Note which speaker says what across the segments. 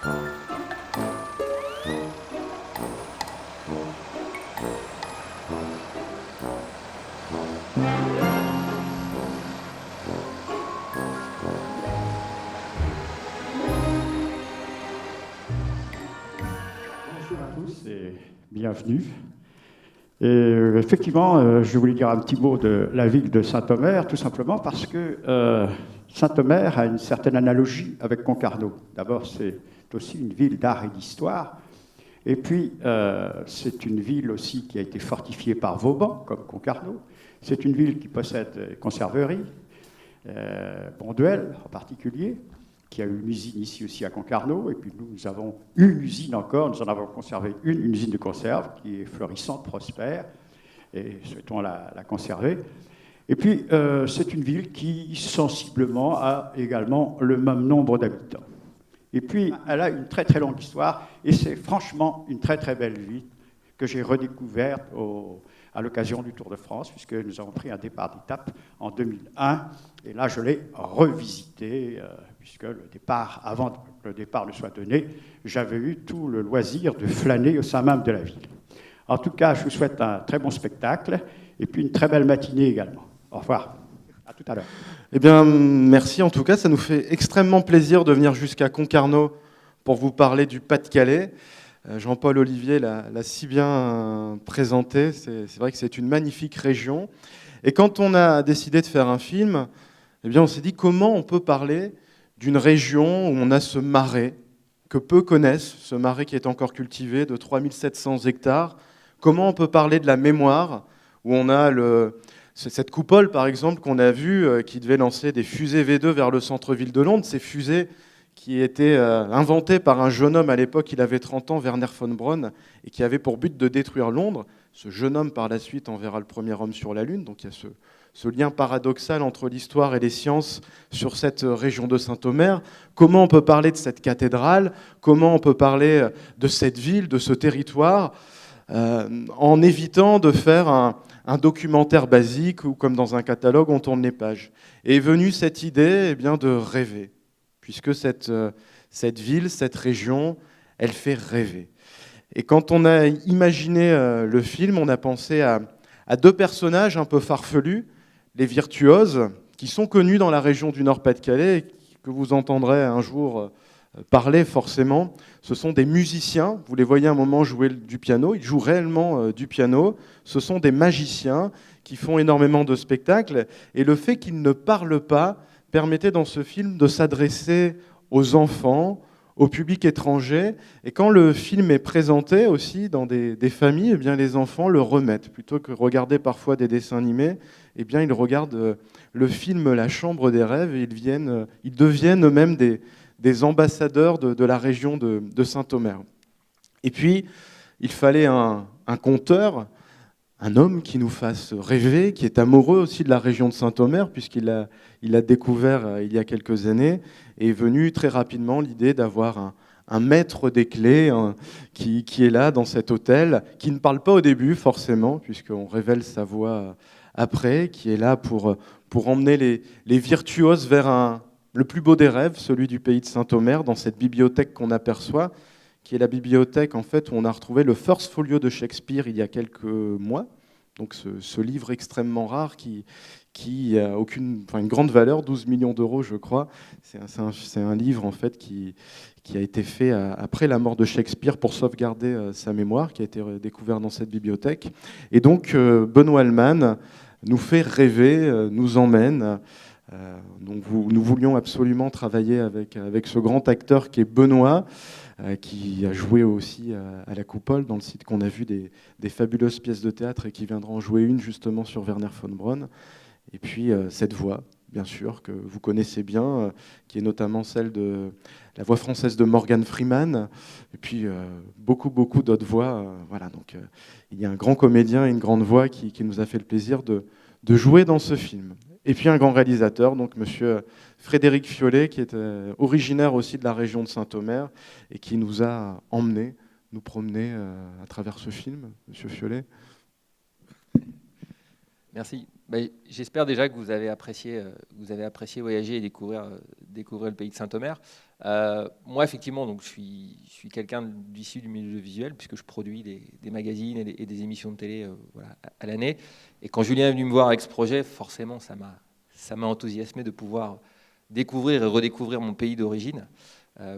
Speaker 1: Et bienvenue. Et effectivement, je voulais dire un petit mot de la ville de Saint-Omer, tout simplement parce que Saint-Omer a une certaine analogie avec Concarneau. D'abord, c'est aussi une ville d'art et d'histoire. Et puis, c'est une ville aussi qui a été fortifiée par Vauban, comme Concarneau. C'est une ville qui possède une conserverie, Bonduelle en particulier, qui a eu une usine ici aussi à Concarneau, et puis nous avons une usine encore, nous en avons conservé une usine de conserve qui est florissante, prospère, et souhaitons la conserver. Et puis, c'est une ville qui, sensiblement, a également le même nombre d'habitants. Et puis, elle a une très très longue histoire, et c'est franchement une très très belle ville que j'ai redécouverte à l'occasion du Tour de France, puisque nous avons pris un départ d'étape en 2001, et là je l'ai revisité, puisque avant que le départ ne soit donné, j'avais eu tout le loisir de flâner au sein même de la ville. En tout cas, je vous souhaite un très bon spectacle, et puis une très belle matinée également. Au revoir, à tout à l'heure.
Speaker 2: Eh bien, merci en tout cas, ça nous fait extrêmement plaisir de venir jusqu'à Concarneau pour vous parler du Pas-de-Calais. Jean-Paul Olivier l'a si bien présenté, c'est vrai que c'est une magnifique région. Et quand on a décidé de faire un film, eh bien on s'est dit comment on peut parler d'une région où on a ce marais que peu connaissent, ce marais qui est encore cultivé de 3700 hectares. Comment on peut parler de la mémoire où on a cette coupole par exemple qu'on a vue qui devait lancer des fusées V2 vers le centre-ville de Londres, ces fusées qui était inventé par un jeune homme à l'époque, il avait 30 ans, Wernher von Braun, et qui avait pour but de détruire Londres. Ce jeune homme, par la suite, enverra le premier homme sur la Lune. Donc il y a ce lien paradoxal entre l'histoire et les sciences sur cette région de Saint-Omer. Comment on peut parler de cette cathédrale? Comment on peut parler de cette ville, de ce territoire, en évitant de faire un documentaire basique où, comme dans un catalogue, on tourne les pages. Et est venue cette idée eh bien, de rêver, puisque cette ville, cette région, elle fait rêver. Et quand on a imaginé le film, on a pensé à deux personnages un peu farfelus, les virtuoses, qui sont connus dans la région du Nord-Pas-de-Calais, et que vous entendrez un jour parler forcément. Ce sont des musiciens, vous les voyez un moment jouer du piano, ils jouent réellement du piano. Ce sont des magiciens qui font énormément de spectacles, et le fait qu'ils ne parlent pas permettait dans ce film de s'adresser aux enfants, au public étranger. Et quand le film est présenté aussi dans des familles, eh bien, les enfants le remettent. Plutôt que regarder parfois des dessins animés, eh bien, ils regardent le film La Chambre des rêves et ils deviennent eux-mêmes des ambassadeurs de la région de Saint-Omer. Et puis, il fallait un conteur, un homme qui nous fasse rêver, qui est amoureux aussi de la région de Saint-Omer, puisqu'il l'a découvert il y a quelques années, et est venu très rapidement l'idée d'avoir un maître des clés qui est là dans cet hôtel, qui ne parle pas au début forcément, puisqu'on révèle sa voix après, qui est là pour emmener les virtuoses vers le plus beau des rêves, celui du pays de Saint-Omer, dans cette bibliothèque qu'on aperçoit, qui est la bibliothèque en fait, où on a retrouvé le First Folio de Shakespeare il y a quelques mois. Donc ce livre extrêmement rare qui a une grande valeur, 12 millions d'euros je crois. C'est un livre en fait qui a été fait après la mort de Shakespeare pour sauvegarder sa mémoire, qui a été découvert dans cette bibliothèque. Et donc Benoît Alman nous fait rêver, nous emmène. Donc nous voulions absolument travailler avec ce grand acteur qui est Benoît, qui a joué aussi à la Coupole, dans le site qu'on a vu des fabuleuses pièces de théâtre et qui viendra en jouer une justement sur Wernher von Braun. Et puis cette voix, bien sûr, que vous connaissez bien, qui est notamment celle de la voix française de Morgan Freeman, et puis beaucoup d'autres voix. Voilà, donc il y a un grand comédien et une grande voix qui nous a fait le plaisir de jouer dans ce film. Et puis un grand réalisateur, donc monsieur Frédéric Fiolet, qui est originaire aussi de la région de Saint-Omer et qui nous a emmenés, nous promener à travers ce film. Monsieur Fiolet.
Speaker 3: Merci. J'espère déjà que vous avez apprécié voyager et découvrir le pays de Saint-Omer. Moi, effectivement, donc, je suis quelqu'un issu du milieu visuel, puisque je produis des magazines et des émissions de télé voilà, à l'année. Et quand Julien est venu me voir avec ce projet, forcément, ça m'a enthousiasmé de pouvoir découvrir et redécouvrir mon pays d'origine.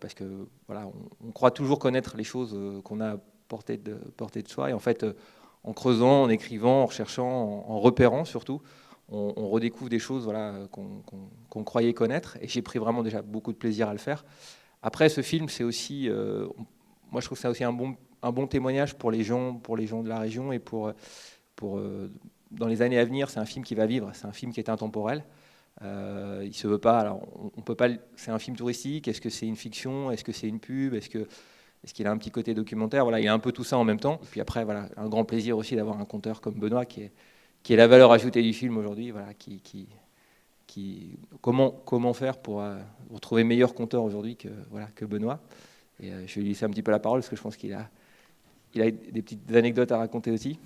Speaker 3: Parce que voilà, on croit toujours connaître les choses qu'on a à portée de soi. Et en fait, en creusant, en écrivant, en recherchant, en repérant surtout, on redécouvre des choses voilà, qu'on croyait connaître. Et j'ai pris vraiment déjà beaucoup de plaisir à le faire. Après, ce film, c'est aussi, moi je trouve que c'est aussi un bon témoignage pour les gens de la région et pour dans les années à venir. C'est un film qui va vivre, c'est un film qui est intemporel. Il se veut pas. Alors, on peut pas. C'est un film touristique. Est-ce que c'est une fiction? Est-ce que c'est une pub? Est-ce qu'il a un petit côté documentaire? Voilà, il y a un peu tout ça en même temps. Et puis après, voilà, un grand plaisir aussi d'avoir un conteur comme Benoît qui est la valeur ajoutée du film aujourd'hui. Voilà, comment faire pour trouver meilleur conteur aujourd'hui que Benoît. Et je vais lui laisser un petit peu la parole parce que je pense qu'il a des petites anecdotes à raconter aussi.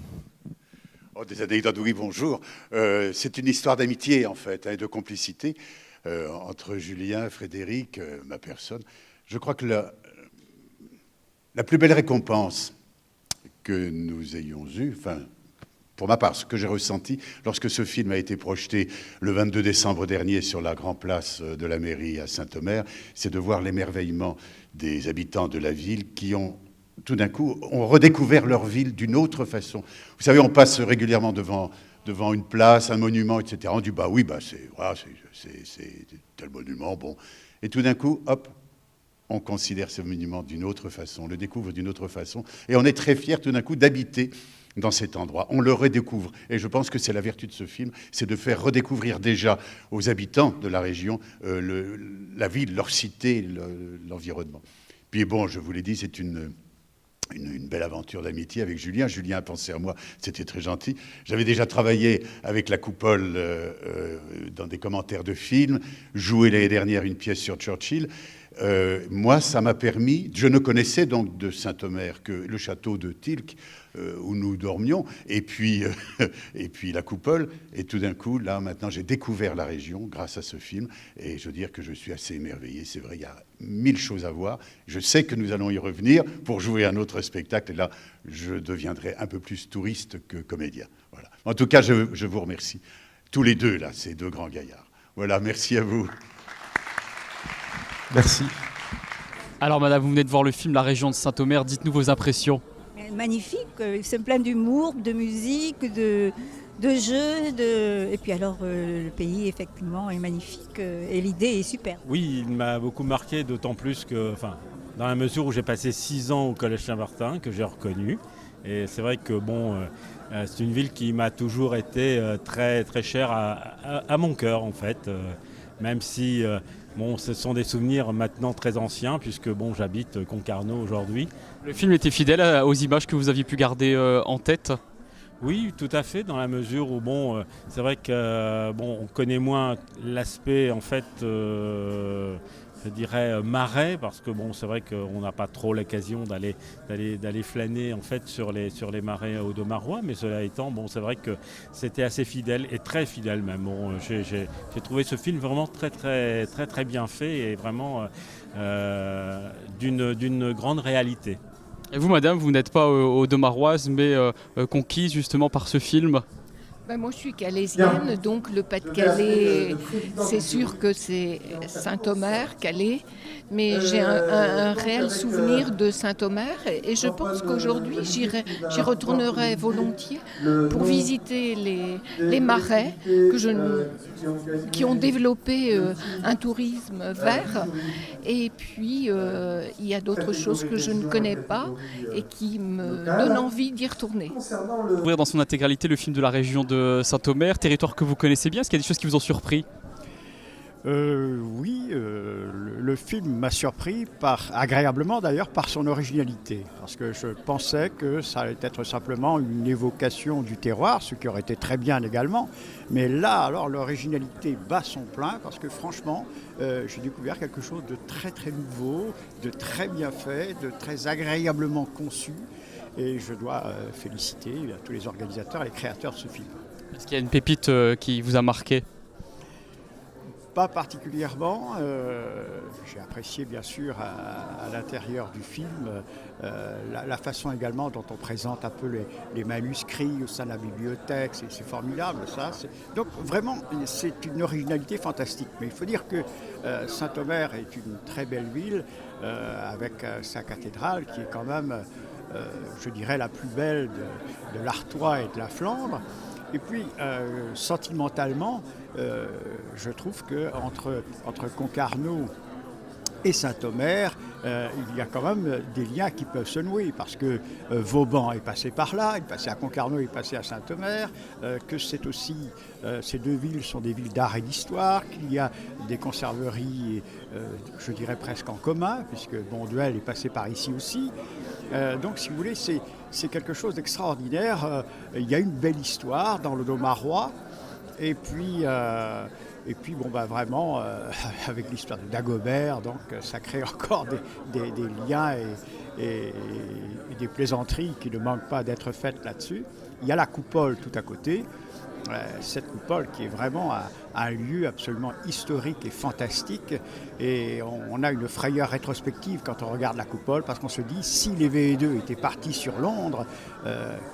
Speaker 4: Oh, des anecdotes, oui, bonjour. C'est une histoire d'amitié, en fait, et de complicité entre Julien, Frédéric, ma personne. Je crois que la plus belle récompense que nous ayons eue, enfin, pour ma part, ce que j'ai ressenti lorsque ce film a été projeté le 22 décembre dernier sur la grande place de la mairie à Saint-Omer, c'est de voir l'émerveillement des habitants de la ville qui ont tout d'un coup, ont redécouvert leur ville d'une autre façon. Vous savez, on passe régulièrement devant une place, un monument, etc. On dit, bah oui, bah c'est tel monument, bon. Et tout d'un coup, hop, on considère ce monument d'une autre façon, on le découvre d'une autre façon. Et on est très fiers tout d'un coup d'habiter dans cet endroit. On le redécouvre. Et je pense que c'est la vertu de ce film, c'est de faire redécouvrir déjà aux habitants de la région la ville, leur cité, l'environnement. Puis bon, je vous l'ai dit, c'est une belle aventure d'amitié avec Julien. Julien a pensé à moi, c'était très gentil. J'avais déjà travaillé avec la Coupole dans des commentaires de films, joué l'année dernière une pièce sur Churchill. Moi, ça m'a permis, je ne connaissais donc de Saint-Omer que le château de Tilk, où nous dormions, et puis la Coupole. Et tout d'un coup, là, maintenant, j'ai découvert la région grâce à ce film, et je veux dire que je suis assez émerveillé. C'est vrai, il y a 1000 choses à voir. Je sais que nous allons y revenir pour jouer un autre spectacle, et là, je deviendrai un peu plus touriste que comédien. Voilà. En tout cas, je vous remercie. Tous les deux, là, ces deux grands gaillards. Voilà, merci à vous.
Speaker 2: Merci.
Speaker 5: Alors madame, vous venez de voir le film La Région de Saint-Omer, dites-nous vos impressions.
Speaker 6: Magnifique, c'est plein d'humour, de musique, de jeux, et puis alors le pays effectivement est magnifique et l'idée est super.
Speaker 7: Oui, il m'a beaucoup marqué, d'autant plus que, dans la mesure où j'ai passé 6 ans au Collège Saint-Martin, que j'ai reconnu. Et c'est vrai que c'est une ville qui m'a toujours été très, très chère à mon cœur en fait, même si... ce sont des souvenirs maintenant très anciens, puisque j'habite Concarneau aujourd'hui.
Speaker 5: Le film était fidèle aux images que vous aviez pu garder en tête?
Speaker 7: Oui, tout à fait, dans la mesure où c'est vrai que on connaît moins l'aspect en fait, je dirais marais, parce que c'est vrai qu'on n'a pas trop l'occasion d'aller flâner en fait sur les marais audomarois, mais cela étant, c'est vrai que c'était assez fidèle et très fidèle même. J'ai trouvé ce film vraiment très très très très bien fait et vraiment d'une grande réalité.
Speaker 5: Et vous madame, vous n'êtes pas audomaroise mais conquise justement par ce film?
Speaker 8: Moi je suis calaisienne, donc le Pas-de-Calais, c'est sûr que c'est Saint-Omer, Calais, mais j'ai un réel souvenir de Saint-Omer et je pense qu'aujourd'hui j'y retournerai volontiers pour visiter les marais qui ont développé un tourisme vert, et puis il y a d'autres choses que je ne connais pas et qui me donnent envie d'y retourner.
Speaker 5: Ouvrir dans son intégralité le film de La Région de Saint-Omer, territoire que vous connaissez bien, est-ce qu'il y a des choses qui vous ont surpris?
Speaker 1: Oui, le film m'a surpris, agréablement d'ailleurs, par son originalité. Parce que je pensais que ça allait être simplement une évocation du terroir, ce qui aurait été très bien également. Mais là, alors, l'originalité bat son plein, parce que franchement, j'ai découvert quelque chose de très très nouveau, de très bien fait, de très agréablement conçu. Et je dois féliciter tous les organisateurs et les créateurs de ce film.
Speaker 5: Est-ce qu'il y a une pépite qui vous a marqué?
Speaker 1: Pas particulièrement. J'ai apprécié bien sûr à l'intérieur du film la façon également dont on présente un peu les manuscrits au sein de la bibliothèque. C'est formidable ça. Donc vraiment c'est une originalité fantastique. Mais il faut dire que Saint-Omer est une très belle ville avec sa cathédrale qui est quand même, je dirais, la plus belle de l'Artois et de la Flandre. Et puis, sentimentalement, je trouve qu'entre Concarneau et Saint-Omer, il y a quand même des liens qui peuvent se nouer, parce que Vauban est passé par là, il est passé à Concarneau, il est passé à Saint-Omer, que c'est aussi, ces deux villes sont des villes d'art et d'histoire, qu'il y a des conserveries, je dirais presque en commun, puisque Bonduel est passé par ici aussi. Donc, si vous voulez, c'est quelque chose d'extraordinaire. Il y a une belle histoire dans le Domarois. Et puis bon, vraiment, avec l'histoire de Dagobert, donc ça crée encore des liens et des plaisanteries qui ne manquent pas d'être faites là-dessus. Il y a la coupole tout à côté. Cette coupole qui est vraiment un lieu absolument historique et fantastique, et on a une frayeur rétrospective quand on regarde la coupole, parce qu'on se dit, si les VE2 étaient partis sur Londres,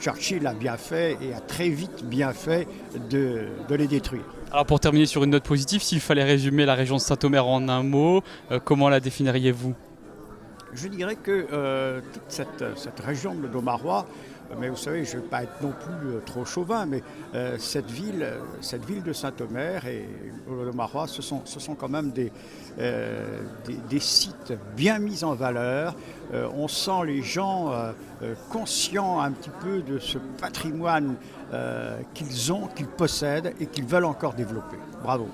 Speaker 1: Churchill a bien fait et a très vite bien fait de les détruire.
Speaker 5: Alors pour terminer sur une note positive, s'il fallait résumer la région de Saint-Omer en un mot, comment la définiriez-vous? Je
Speaker 1: dirais que toute cette région de Domarois, mais vous savez, je ne vais pas être non plus trop chauvin, mais cette ville de Saint-Omer et le Domarois, ce sont quand même des sites bien mis en valeur. On sent les gens conscients un petit peu de ce patrimoine qu'ils ont, qu'ils possèdent et qu'ils veulent encore développer. Bravo.